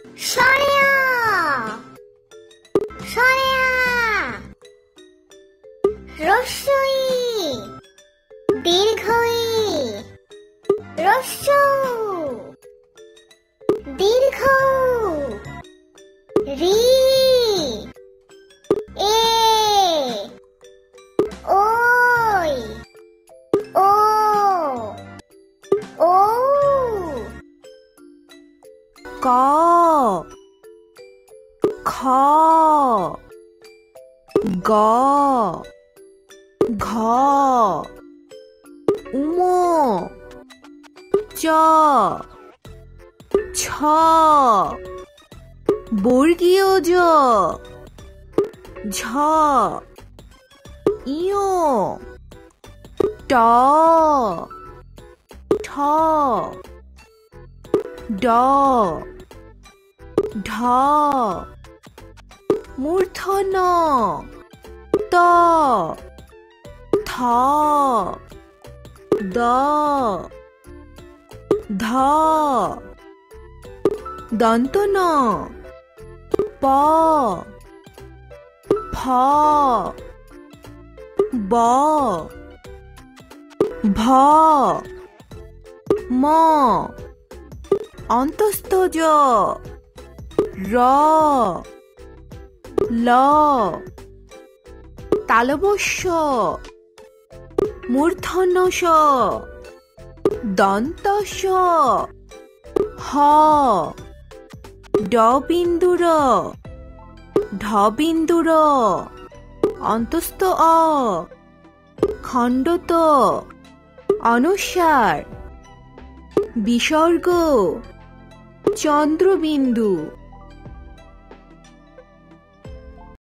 সরেয়া সরেয়া রস্যই দীর্ঘই রস্য দীর্ঘ রি এ ওই ও ও ক খ গ ঘ উম চ ছ বর্গীয় জ ঝ ইয় ট ঠ ড ঢ মূর্ধন্য ত থ দ ধ দন্ত ন প ফ ব ভ ম অন্তস্থ জ র ল তালবস্য মূর্ধন্য ষ দন্ত স হ ড বিন্দুর ঢ বিন্দুর অন্তস্থ অ খণ্ডত অনুসার বিসর্গ চন্দ্রবিন্দু।